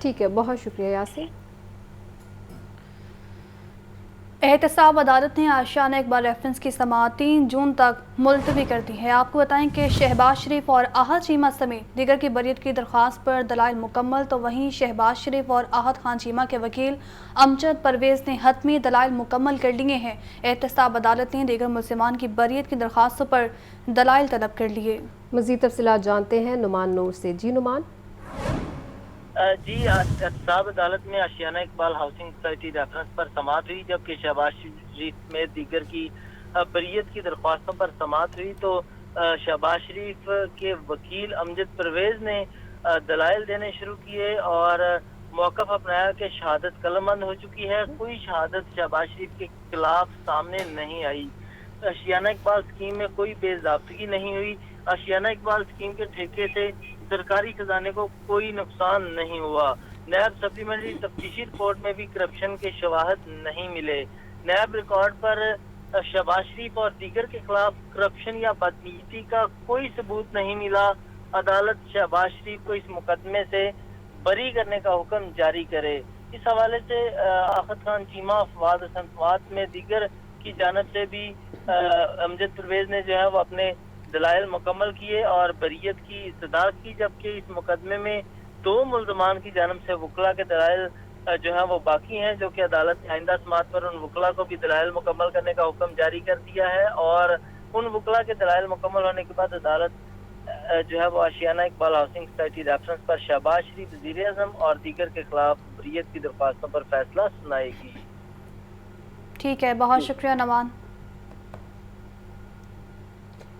Speaker 2: ठीक है, बहुत शुक्रिया यासीन।
Speaker 1: एहतसाब अदालत ने आशियाना इकबाल रेफरेंस की समाअत 3 जून तक मुलतवी कर दी है। आपको बताएं कि शहबाज शरीफ और आहद चीमा समेत दीगर की बरीयत की दरख्वास्त पर दलाइल मुकम्मल, तो वहीं शहबाज शरीफ और आहद खान चीमा के वकील अमजद परवेज़ ने हतमी दलाइल मुकम्मल कर लिए हैं। एहतसाब अदालत ने दीगर मुल्ज़िमान की बरीयत की दरख्वास्तों पर दलाइल तलब कर लिए।
Speaker 2: मज़ीद तफसीलात जानते हैं नुमान नूर से। जी नुमान।
Speaker 8: जी, एहतसाब अदालत में आशियाना इकबाल हाउसिंग सोसाइटी रेफरेंस पर समाअत हुई, जबकि शहबाज शरीफ में दीगर की बरीयत की दरख्वास्तों पर समाअत हुई। तो शहबाज शरीफ के वकील अमजद परवेज़ ने दलाइल देने शुरू किए और मौक़िफ़ अपनाया कि शहादत कलमबंद हो चुकी है। कोई शहादत शहबाज शरीफ के खिलाफ सामने नहीं आई। आशियाना इकबाल स्कीम में कोई बेज़ाब्तगी नहीं हुई। आशियाना इकबाल स्कीम के ठेके से सरकारी खजाने को कोई नुकसान नहीं हुआ। नैब सप्लीमेंट्री तफ्तीशी रिपोर्ट में भी करप्शन के शवाहद नहीं मिले। नैब रिकॉर्ड पर शहबाज शरीफ और दीगर के खिलाफ करप्शन या बदनीति का कोई सबूत नहीं मिला, अदालत शहबाज शरीफ को इस मुकदमे से बरी करने का हुक्म जारी करे। इस हवाले से आफत खान चीमा, फवाद हसन फवाद में दीगर की जानब से भी अमजद परवेज ने जो है वो अपने दलाइल मुकम्मल किए और बरीयत की इस्तदा की, जबकि इस मुकदमे में 2 मुल्ज़मान की जानब से वकला के दलाइल जो है वो बाकी हैं, जो कि अदालत ने आइंदा समाअत पर उन वकला को भी दलाइल मुकम्मल करने का हुक्म जारी कर दिया है। और उन वकला के दलाइल मुकम्मल होने के बाद अदालत जो है वो आशियाना इकबाल हाउसिंग सोसाइटी रेफरेंस पर शहबाज शरीफ, वज़ीर आज़म और दीगर के खिलाफ बरीयत की दरख्वास्तों पर फैसला सुनाएगी।
Speaker 1: ठीक है, बहुत शुक्रिया नवान।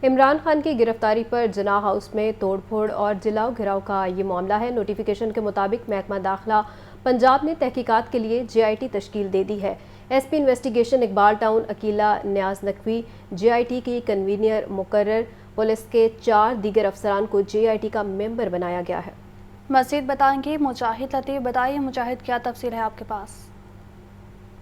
Speaker 2: इमरान खान की गिरफ्तारी पर जिन्ना हाउस में तोड़फोड़ और जलाओ घिराव का ये मामला है। नोटिफिकेशन के मुताबिक महकमा दाखिला पंजाब ने तहकीकात के लिए JIT तश्कील दे दी है। SP investigation Iqbal town Aqeela Niaz Naqvi JIT की कन्वीनियर मुकर्रर, पुलिस के 4 दीगर अफसरान को JIT का मेंबर बनाया गया है।
Speaker 1: मज़ीद बताएंगे मुजाहिद लतीफ़। बताइए मुजाहिद, क्या तफसील है आपके पास?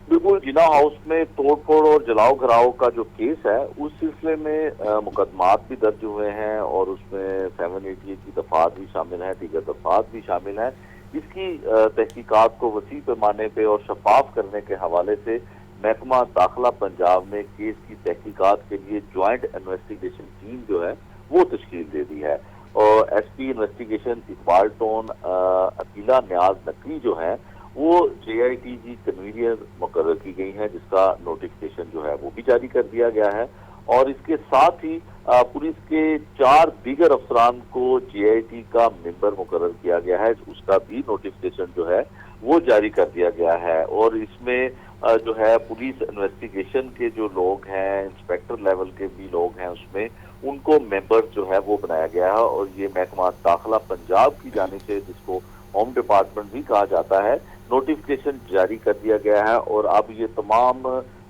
Speaker 9: बिल्कुल, जिन्ना हाउस में तोड़फोड़ और जलाओ घराव का जो केस है उस सिलसिले में मुकदमात भी दर्ज हुए हैं और उसमें 788 की दफात भी शामिल है, दीगर दफात भी शामिल है। इसकी तहकीकात को वसी पैमाने पे और शफाफ करने के हवाले से महकमा दाखिला पंजाब ने केस की तहकीकात के लिए ज्वाइंट इन्वेस्टिगेशन टीम जो है वो तश्कील दे दी है। और SP investigation Iqbal town Aqeela Niaz Naqvi जो है वो JIT की कन्वीनियर मुकर्रर की गई है, जिसका नोटिफिकेशन जो है वो भी जारी कर दिया गया है। और इसके साथ ही पुलिस के 4 दीगर अफसरान को JIT का मेंबर मुकर्रर किया गया है, उसका भी नोटिफिकेशन जो है वो जारी कर दिया गया है। और इसमें जो है पुलिस इन्वेस्टिगेशन के जो लोग हैं, इंस्पेक्टर लेवल के भी लोग हैं, उसमें उनको मेंबर जो है वो बनाया गया है। और ये महकमा दाखिला पंजाब की जानिब से, जिसको होम डिपार्टमेंट भी कहा जाता है, नोटिफिकेशन जारी कर दिया गया है। और अब ये तमाम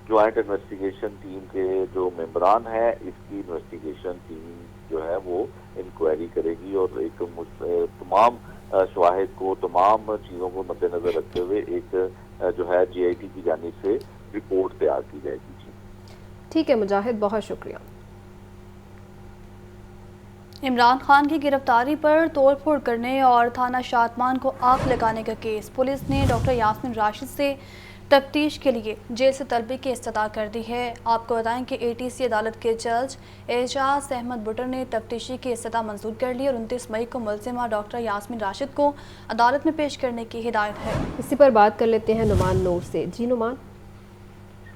Speaker 9: ज्वाइंट इन्वेस्टिगेशन टीम के जो मेंबरान हैं, इसकी इन्वेस्टिगेशन टीम जो है वो इंक्वायरी करेगी और एक तमाम शवाहिद को, तमाम चीज़ों को मद्देनजर रखते हुए एक जो है JIT की जानिब से रिपोर्ट तैयार की जाएगी।
Speaker 2: ठीक है मुजाहिद, बहुत शुक्रिया।
Speaker 1: इमरान खान की गिरफ्तारी पर तोड़फोड़ करने और थाना शातमान को आग लगाने का केस, पुलिस ने डॉक्टर यास्मीन राशिद से तफ्तीश के लिए जेल से तलबी की इस्तदा कर दी है। आपको बताएं कि ATC अदालत के जज एजाज अहमद बुटर ने तफ्तीशी की इस्तदा मंजूर कर ली और 29 मई को मुल्ज़िमा डॉक्टर यास्मीन राशिद को अदालत में पेश करने की हिदायत है।
Speaker 2: इसी पर बात कर लेते हैं नुमान नूर से। जी नुमान।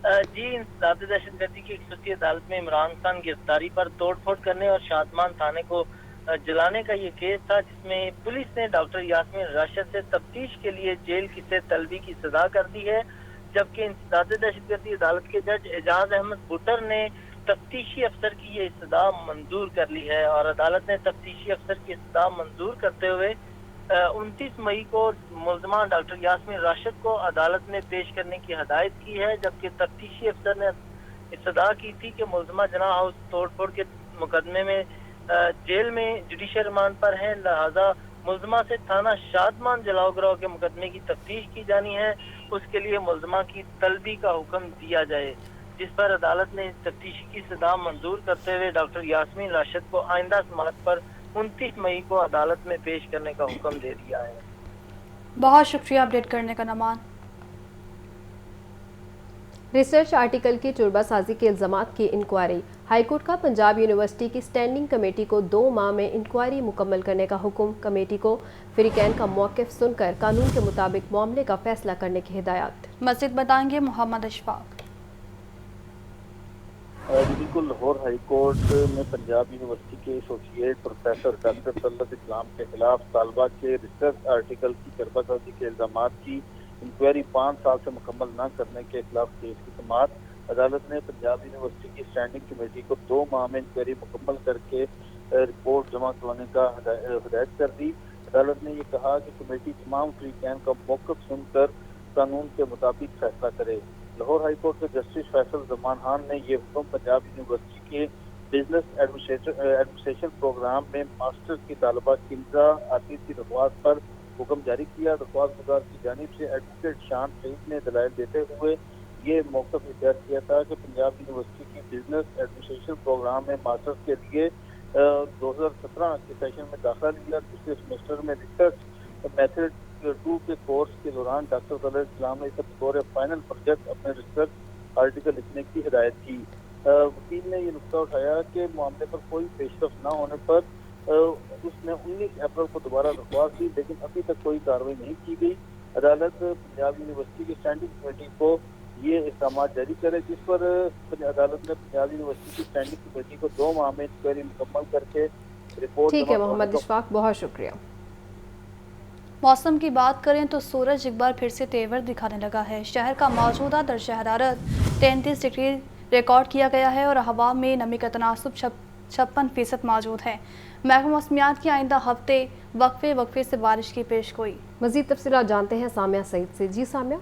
Speaker 8: जी, इंसदाद दहशतगर्दी की खसूसी अदालत में इमरान खान गिरफ्तारी पर तोड़फोड़ करने और शातमान थाने को जलाने का ये केस था, जिसमें पुलिस ने डॉक्टर यास्मीन राशिद से तफ्तीश के लिए जेल से तलबी की सजा कर दी है। जबकि इंसदाद दहशतगर्दी अदालत के जज एजाज अहमद बुटर ने तफ्तीशी अफसर की ये इस्तदा मंजूर कर ली है। और अदालत ने तफ्तीशी अफसर की इस्तदा मंजूर करते हुए 29 मई को मुल्ज़िमा डॉक्टर यास्मीन राशिद को अदालत में पेश करने की हदायत की है। जबकि तफ्तीशी अफसर ने इस्तदा की थी कि मुल्ज़िमा जिन्ना हाउस तोड़फोड़ के मुकदमे में जेल में जुडिशल रिमांड पर हैं, लिहाजा मुल्ज़िमा से थाना शातमान जलाओ गिराव के मुकदमे की तफ्तीश की जानी है, उसके लिए मुल्ज़िमा की तलबी का हुक्म दिया जाए, जिस पर अदालत ने तफ्तीश की सदा मंजूर करते हुए डॉक्टर यास्मीन राशिद को आइंदा समाअत पर 29 मई को अदालत में पेश करने का हुक्म दे दिया है।
Speaker 1: बहुत शुक्रिया अपडेट करने का नमान।
Speaker 2: रिसर्च आर्टिकल की चुरबासाजी के इल्ज़ामात की इंक्वायरी, हाईकोर्ट का पंजाब यूनिवर्सिटी की स्टैंडिंग कमेटी को 2 माह में इंक्वायरी मुकम्मल करने का हुक्म, कमेटी को फ़रीक़ैन का मौक़िफ़ सुनकर कानून के मुताबिक मामले का फैसला करने की हिदायत।
Speaker 1: मज़ीद बताएंगे मोहम्मद अशफाक।
Speaker 6: बिल्कुल, लाहौर हाई कोर्ट में पंजाब यूनिवर्सिटी के एसोसिएट प्रोफेसर डॉक्टर सल्लत इस्लाम के खिलाफ तालबा के रिसर्च आर्टिकल की चरबासाजी के इल्ज़ामात की इंक्वायरी 5 साल से मुकम्मल न करने के खिलाफ केस की समाअत। अदालत ने पंजाब यूनिवर्सिटी की स्टैंडिंग कमेटी को 2 माह में इंक्वायरी मुकम्मल करके रिपोर्ट जमा करवाने का हिदायत कर दी। अदालत ने ये कहा कि कमेटी तमाम फ़रीक़ैन का मौक़िफ़ सुनकर कानून के मुताबिक फैसला करे। लाहौर हाई कोर्ट के जस्टिस फैसल जमान खान ने ये हुक्म पंजाब यूनिवर्सिटी के बिजनेस एडमिनिस्ट्रेशन प्रोग्राम में मास्टर्स की तालबा किंजा आतिश की दरख्वास्त पर हुक्म जारी किया। दरख्वास्त गुजार की जानिब से एडवोकेट शान सईद ने दलाइल देते हुए
Speaker 10: یہ موقف اختیار کیا تھا کہ پنجاب یونیورسٹی کی بزنس ایڈمنسٹریشن پروگرام میں ماسٹرز کے لیے 2017 کے سیشن میں داخلہ لیا. دوسرے سیمسٹر میں ریسرچ میتھڈ 2 کے کورس کے دوران ڈاکٹر طلعت اسلام نے بطور فائنل پروجیکٹ اپنے ریسرچ آرٹیکل لکھنے کی ہدایت کی. وکیل نے یہ نقطہ اٹھایا کہ معاملے پر کوئی پیش رفت نہ ہونے پر اس نے 19 اپریل کو دوبارہ درخواست دی، لیکن ابھی تک کوئی کارروائی نہیں کی گئی. عدالت پنجاب یونیورسٹی کی اسٹینڈنگ کمیٹی کو یہ احکامات جاری کرے، جس پر عدالت نے پنجاب یونیورسٹی کی اسٹینڈنگ کمیٹی کو 2 ماہ میں انکوائری مکمل کر کے رپورٹ.
Speaker 2: ٹھیک ہے محمد اشفاق، بہت شکریہ.
Speaker 1: موسم کی بات کریں تو سورج ایک بار پھر سے تیور دکھانے لگا ہے. شہر کا موجودہ درجہ حرارت 33 ڈگری ریکارڈ کیا گیا ہے اور ہوا میں نمی کا تناسب 56% موجود ہے. محکمہ موسمیات کی آئندہ ہفتے وقفے سے بارش کی پیشگوئی.
Speaker 2: مزید تفصیلات جانتے ہیں سامیہ سعید سے. جی سامیہ.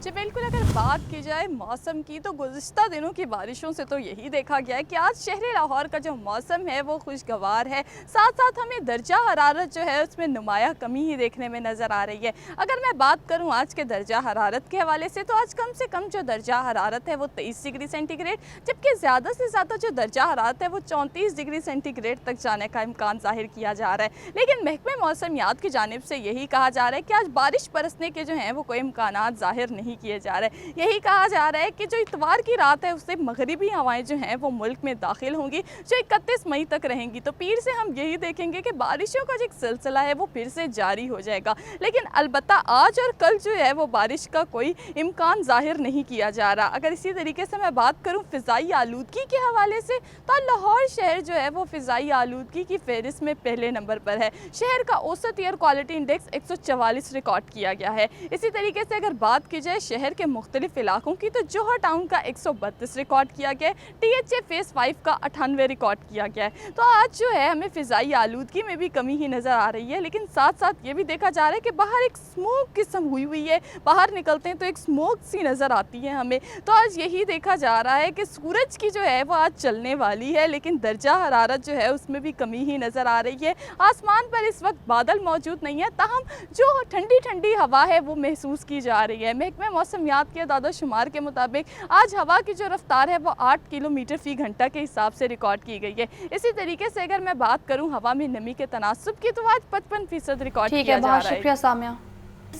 Speaker 11: جی بالکل، اگر بات کی جائے موسم کی تو گزشتہ دنوں کی بارشوں سے تو یہی دیکھا گیا ہے کہ آج شہر لاہور کا جو موسم ہے وہ خوشگوار ہے. ساتھ ساتھ ہمیں درجہ حرارت جو ہے اس میں نمایاں کمی ہی دیکھنے میں نظر آ رہی ہے. اگر میں بات کروں آج کے درجہ حرارت کے حوالے سے تو آج کم سے کم جو درجہ حرارت ہے وہ 23 ڈگری سینٹی گریڈ، جبکہ زیادہ سے زیادہ جو درجہ حرارت ہے وہ 34 ڈگری سینٹی گریڈ تک جانے کا امکان ظاہر کیا جا رہا ہے. لیکن محکمہ موسمیات کی جانب سے یہی کہا جا رہا ہے کہ آج بارش برسنے کے جو ہیں وہ کوئی امکانات ظاہر نہیں کیے جا رہے. یہی کہا جا رہا ہے کہ جو اتوار کی رات ہے اس سے مغربی ہوائیں جو ہیں وہ ملک میں داخل ہوں گی، جو 31 مئی تک رہیں گی. تو پیر سے ہم یہی دیکھیں گے کہ بارشوں کا جو ایک سلسلہ ہے وہ پھر سے جاری ہو جائے گا. لیکن البتہ آج اور کل جو ہے وہ بارش کا کوئی امکان ظاہر نہیں کیا جا رہا. اگر اسی طریقے سے میں بات کروں فضائی آلودگی کے حوالے سے تو لاہور شہر جو ہے وہ فضائی آلودگی کی فہرست میں پہلے نمبر پر ہے. شہر کا اوسط ایئر کوالٹی انڈیکس 144 ریکارڈ کیا گیا ہے. اسی طریقے سے اگر بات کی جائے شہر کے مختلف علاقوں کی تو جوہر ٹاؤن کا 132 ریکارڈ کیا گیا ہے، ٹی ایچ اے فیز 5 کا 98 ریکارڈ کیا گیا ہے. تو آج جو ہے ہمیں فضائی آلودگی میں بھی کمی ہی نظر آ رہی ہے. لیکن ساتھ ساتھ یہ بھی دیکھا جا رہا ہے کہ باہر ایک اسموک قسم ہوئی ہے، باہر نکلتے ہیں تو ایک اسموک سی نظر آتی ہے ہمیں. تو آج یہی دیکھا جا رہا ہے کہ سورج کی جو ہے وہ آج چلنے والی ہے، لیکن درجہ حرارت جو ہے اس میں بھی کمی ہی نظر آ رہی ہے. آسمان پر اس وقت بادل موجود نہیں ہے، تاہم جو ٹھنڈی ٹھنڈی ہوا ہے وہ محسوس کی جا رہی ہے. محکمہ موسمیات کے اعداد و شمار کے مطابق آج ہوا کی جو رفتار ہے وہ 8 کلومیٹر فی گھنٹہ کے حساب سے ریکارڈ کی گئی ہے. اسی طریقے سے اگر میں بات کروں ہوا میں نمی کے تناسب کی تو آج 55% ریکارڈ کیا جا رہا ہے.
Speaker 1: بہت شکریہ سامیہ.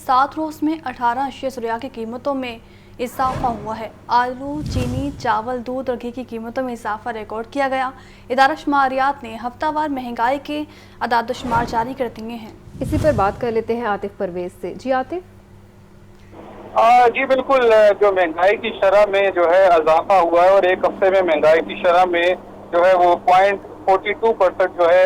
Speaker 1: 7 روز میں 18 اشیاء کی قیمتوں میں اضافہ ہوا ہے. آلو، چینی، چاول، دودھ اور گھی کی قیمتوں میں اضافہ ریکارڈ کیا گیا. ادارہ شماریات نے ہفتہ وار مہنگائی کے اعداد و شمار جاری کر دیے ہیں.
Speaker 2: اسی پر بات کر لیتے ہیں عاطف پرویز سے. جی عاطف.
Speaker 12: جی بالکل، جو مہنگائی کی شرح میں جو ہے اضافہ ہوا ہے اور ایک ہفتے میں مہنگائی کی شرح میں جو ہے وہ 0.42% جو ہے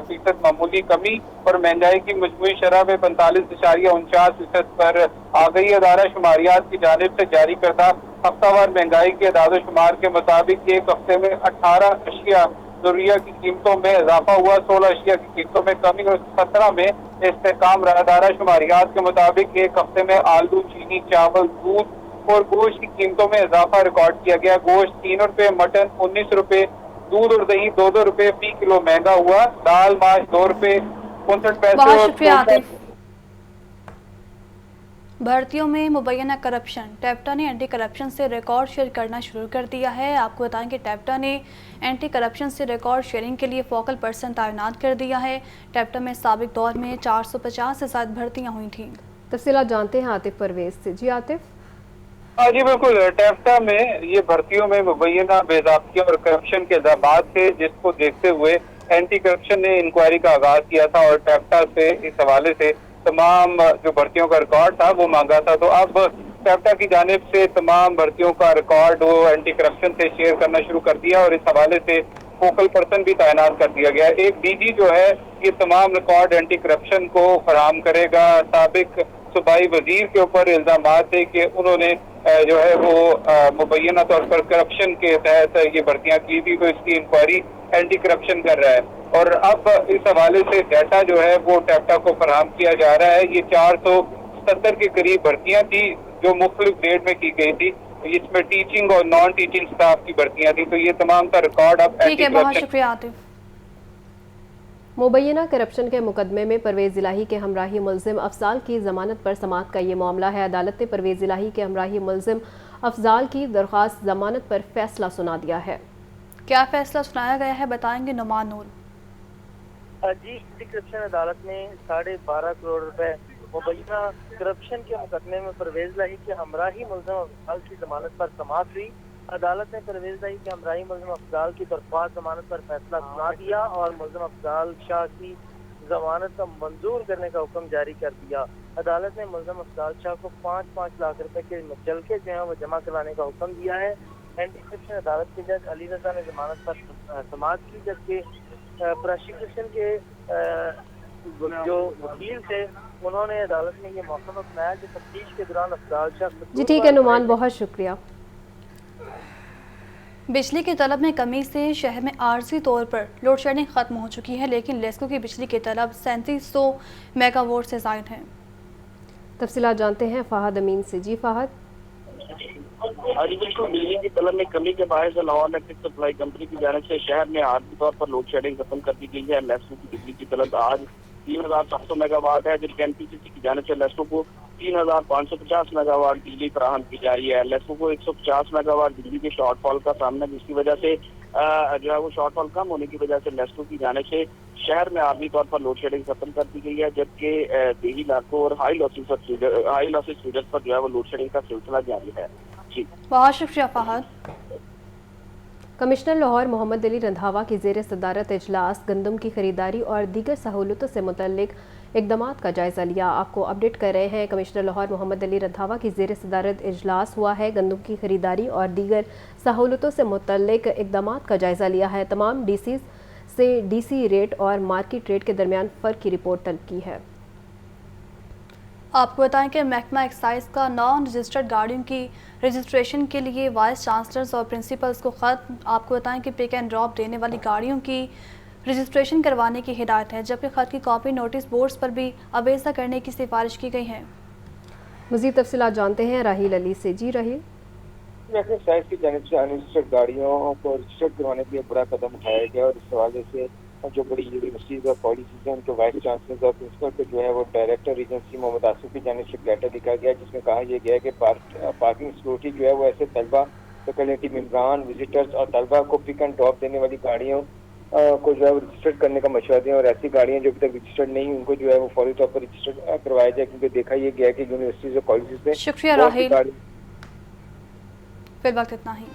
Speaker 12: فیصد معمولی کمی اور مہنگائی کی مجموعی شرح میں 45.49% پر آ گئی. ادارہ شماریات کی جانب سے جاری کردہ ہفتہ وار مہنگائی کے اعداد و شمار کے مطابق ایک ہفتے میں 18 اشیاء ضروریہ کی قیمتوں میں اضافہ ہوا، 16 اشیاء کی قیمتوں میں کمی اور 17 میں استحکام رہا. ادارہ شماریات کے مطابق ایک ہفتے میں آلو، چینی، چاول، دودھ اور گوشت کی قیمتوں میں اضافہ ریکارڈ کیا گیا. گوشت 3 روپے، مٹن 19 روپے، دودھ اور دہی 2 روپے فی کلو مہنگا ہوا. دال، ماش 2 روپے 65 پیسے.
Speaker 1: بہت شکریہ عاطف. بھرتیوں میں مبینہ کرپشن. ٹیپٹا نے اینٹی کرپشن سے ریکارڈ شیئر کرنا شروع کر دیا ہے. آپ کو بتائیں کہ ٹیپٹا نے اینٹی کرپشن سے ریکارڈ شیئرنگ کے لیے فوکل پرسن تعینات کر دیا ہے. ٹیپٹا میں سابق دور میں 450 سے زائد بھرتیاں ہوئی تھیں.
Speaker 2: تفصیلات جانتے ہیں عاطف پرویز سے. جی عاطف.
Speaker 12: جی بالکل، ٹیپٹا میں یہ بھرتیوں میں مبینہ بے ضابطگی اور کرپشن کے الزامات تھے، جس کو دیکھتے ہوئے اینٹی کرپشن نے انکوائری کا آغاز کیا تھا اور ٹیپٹا سے اس حوالے سے تمام جو بھرتیوں کا ریکارڈ تھا وہ مانگا تھا. تو اب ٹیپٹا کی جانب سے تمام بھرتیوں کا ریکارڈ وہ اینٹی کرپشن سے شیئر کرنا شروع کر دیا اور اس حوالے سے فوکل پرسن بھی تعینات کر دیا گیا. ایک ڈی جی جو ہے یہ تمام ریکارڈ اینٹی کرپشن کو فراہم کرے گا. سابق صوبائی وزیر کے اوپر الزامات ہے کہ انہوں نے جو ہے وہ مبینہ طور پر کرپشن کے تحت یہ بھرتیاں کی تھی، تو اس کی انکوائری اینٹی کرپشن کر رہا ہے. اور اب اس حوالے سے ڈیٹا جو ہے وہ ٹیپٹا کو فراہم کیا جا رہا ہے. یہ 470 کے قریب بھرتیاں تھی جو مختلف ڈیٹ میں کی گئی تھی، اس میں ٹیچنگ اور نان ٹیچنگ سٹاف کی بھرتیاں تھی. تو یہ تمام کا ریکارڈ اب
Speaker 1: ٹھیک ہے. بہت شکریہ عاطف.
Speaker 2: मुबैना करप्शन के मुकदमे में परवेज़ इलाही के हमराही मुलजिम अफजाल की जमानत पर समाअत का ये मामला है। अदालत ने परवेज़ इलाही के हमराही मुलजिम अफजाल की दरख्वास्त जमानत पर फैसला सुना दिया है।
Speaker 1: क्या फैसला सुनाया गया है, बताएंगे नुमान नूर।
Speaker 8: जी, एंटी करप्शन अदालत ने 12.5 करोड़ रुपए मुबैना करप्शन के मुकदमे में परवेज़ इलाही के हमराही मुलजिम अफजाल की जमानत पर समाअत हुई। अदालत ने परवेज़ इलाही के हमराही मुलजिम अफजाल की दरख्वास्त जमानत पर फैसला सुना दिया और मुलजिम अफजाल शाह की जमानत को मंजूर करने का हुक्म जारी कर दिया। अदालत ने मुलजिम अफजाल शाह को 5-5 लाख रुपए के मुचलके जो है वो जमा करवाने का हुक्म दिया है। एंटी करप्शन अदालत के जज अली रजा ने जमानत पर समाअत की, जबकि प्रोसिक्यूशन के जो वकील थे उन्होंने अदालत में ये मौका अपनाया कि तफ्तीश के दौरान अफजाल शाह।
Speaker 2: जी ठीक है नुमान, बहुत शुक्रिया।
Speaker 1: बिजली की तलब में कमी से शहर में आर्जी तौर पर लोड शेडिंग खत्म हो चुकी है, लेकिन लेस्को की बिजली की तलब 3700 मेगावाट से ज़ायद है।
Speaker 2: तफसीलात जानते हैं फहद अमीन से। जी फहद।
Speaker 6: आज बिल्कुल बिजली की तलब में कमी के बायस लाहौर इलेक्ट्रिक सप्लाई कंपनी की जानिब से शहर में आर्जी तौर पर लोड शेडिंग खत्म कर दी गई है। लेस्को की बिजली की तलब आज 3700 मेगावाट है, जबकि एनपीसीसी की जानिब से लेस्को को 3550 मेगावाट बिजली फराहम की जा रही है। लेस्को को 150 मेगावाट बिजली के शॉर्टफॉल का सामना, जिसकी वजह से जो है वो शॉर्टफॉल कम होने की वजह से लेस्को की जानिब से शहर में आर्जी तौर पर लोड शेडिंग खत्म कर दी गई है, जबकि देही इलाकों और हाई लॉसेस फीडर्स पर जो है वो लोड शेडिंग का सिलसिला जारी है। जी
Speaker 1: बहुत शुक्रिया फहद।
Speaker 2: कमिश्नर लाहौर मोहम्मद अली रंधावा की ज़ेर सदारत इजलास गंदम की खरीदारी और दीगर सहूलतों से मुतल्लिक इक़दामात का जायज़ा लिया। आपको अपडेट कर रहे हैं, कमिश्नर लाहौर मोहम्मद अली रंधावा की ज़ेर सदारत इजलास हुआ है। गंदम की खरीदारी और दीगर सहूलतों से मुतल्लिक इक़दामात का जायज़ा लिया है। तमाम डीसीज़ से डीसी रेट और मार्केट रेट के दरमियान फ़र्क की रिपोर्ट तलब की है।
Speaker 1: आपको बताएं कि महकमा एक्साइज का नॉन रजिस्टर्ड गाड़ियों की रजिस्ट्रेशन के लिए वाइस चांसलर्स और प्रिंसिपल्स को ख़त। आपको बताएं कि पिक एंड ड्रॉप देने वाली गाड़ियों की रजिस्ट्रेशन करवाने की हिदायत है, जबकि ख़त की कॉपी नोटिस बोर्ड्स पर भी अवेजा करने की सिफारिश की गई है।
Speaker 2: मज़ीद तफसीलात जानते हैं राहील अली से। जी राहील।
Speaker 13: एक्साइज की जानिब से अनरजिस्टर्ड गाड़ियों को रजिस्टर्ड करवाने के लिए बड़ा कदम उठाया गया और इस हवाले से जो बड़ी यूनिवर्सिटीज़ और कॉलेजेस हैं उनके वाइस चांसलर और प्रिंसिपल को जो है वो डायरेक्टर रीजेंसी मोहम्मद आसिफ की जानिब से लेटर लिखा गया, जिसमें कहा यह गया कि पार्किंग सिक्योरिटी जो है वो ऐसे तलबा, फैकल्टी मेंबरान, विजिटर्स और तलबा को पिक एंड ड्रॉप देने वाली गाड़ियों को जो है वो रजिस्टर्ड करने का मशवरा दें और ऐसी गाड़ियाँ जो अभी तक रजिस्टर्ड नहीं उनको जो है वो फौरी तौर पर रजिस्टर्ड करवाया जाए, क्योंकि देखा यह गया कि यूनिवर्सिटीज़ और कॉलेजेस में
Speaker 1: शुक्रिया राहील। फिर वक्त इतना ही।